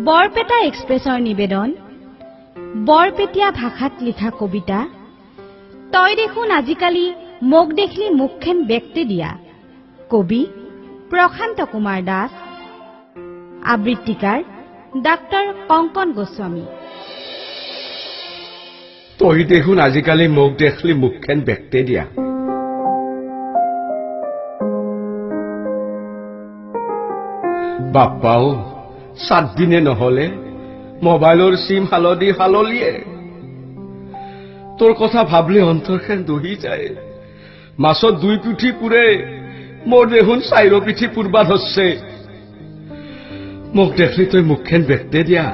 বৰপেটা এক্সপ্ৰেছৰ নিবেদন বৰপেটীয়া ভাষাত লিখা কবিতা তই দেখোন আজিকালি মোক দেখলি মুখখন বেকতে দিয়া কবি প্ৰশান্ত কুমাৰ দাস আবৃত্তিকাৰ ডাক্তৰ কংকন গোস্বামী তই দেখোন আজিকালি মোক দেখলি মুখখন বেকতে দিয়া বাপ্পাও 7 দিনে নহলে মোবাইলৰ সিম হালদি হাললিয়ে তোৰ কথা ভাবলি অন্তৰখন দহি যায় মাছত 2 পিঠি পুৰে মোৰ দেখোন 4 পিঠি পুৰবা ধৰছে মোক দেখলি তই মুখখন বেকতে দিয়া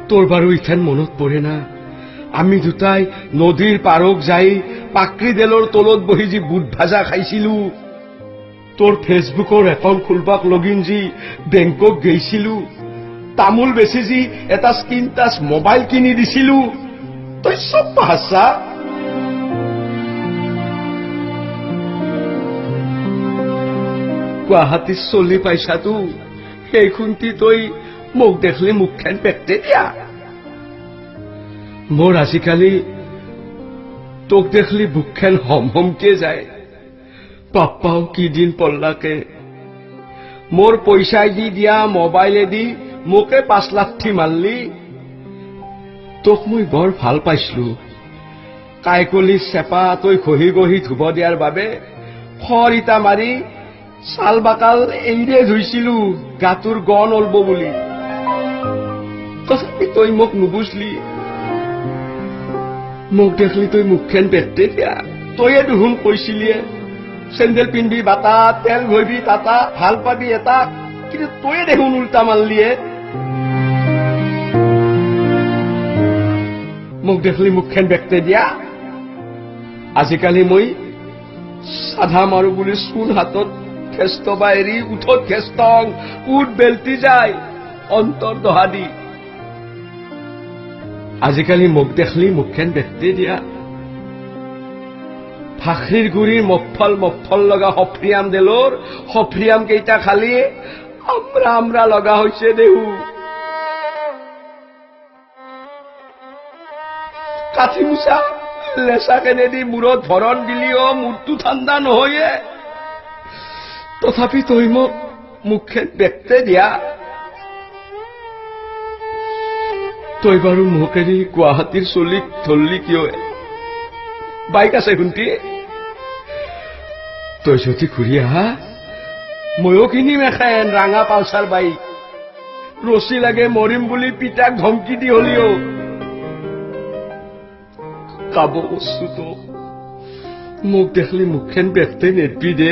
তোৰ বাৰু ইথান মনত পৰে না আমি দুটাই নদীৰ পাৰক যাই পাকৰি দেলৰ তলত বহি যি বুট ভাজা খাইছিলো তোৰ ফেসবুকৰ একাউণ্ট খুলবাক লগিন যি বেংকক গৈছিলো তামুল বেছি যি এটা স্ক্ৰিন টাচ মোবাইল কিনি দিছিলো তই সব পাহছা গুৱাহাটীত চলি পাইছাতো সেইখুন্তি তই মোক দেখলি মুখখন বেকতে দিয়া মোৰ আজিকালি তোক দেখলি বুকখন হমকে যায় পাপ্পাও কি দিন পল্লাকে মোর পয়সায় দি দিয়া মোবাইলে দি মোকে 5 লাখি মারলি তোক মই বৰ ভাল পাইছিলো কাইকলি চেপা তই খহি গহি ধুব দিয়াৰ বাবে খৰিতা মাৰি চাল বাকাল এইৰে ধুইছিলো গাতুৰ গন অলব বুলি তথাপি তই মোক নুবুজলি মোক দেখলি তই মুখখন বেকতে দিয়া তইয়ে দুহুন কৈছিলিয়ে চেন্দেল পিন্ধবি বাতা তেল ঘইবি তাতা ভাল পাবি এটা কিন্তু তইয়ে দেখোন উল্টা মারলিয়ে মোক দেখলি মুখখন বেকতে দিয়া আজিকালি মই সাধা মাৰো বুলি চুন হাতত খেস্তবা এৰি উঠত খেস্তং উঠ বেলতি যায় অন্তৰ দহা দি আজিকালি মোক দেখলি মুখখন বেকতে দিয়া ফাখৰিৰ গুৰিৰ মফল লগা সফ্ৰিয়াম দেলৰ সফ্ৰিয়াম কেইটা খালি আমৰা লগা হৈছে দেহু কাঠি মুচা লেচা কেনেদি মূৰত ভৰণ দিলিও মূৰটো ঠাণ্ডা নহয়ে তথাপি তই মোক মুখখন বেকতে দিয়া তই বাৰু মোক এৰি গুৱাহাটীৰ চলিক ধৰলি কিয় বাইক আছে শুনটি তই যদি ঘূৰি আহা ময়ো কিনিম এখন ৰাঙা পালচাৰ বাইক ৰছী লাগে মৰিম বুলি পিতাক ধমকি দি হলিও কাব বস্তু তো মোক দেখলি মুখখন বেকতে নেদবি দে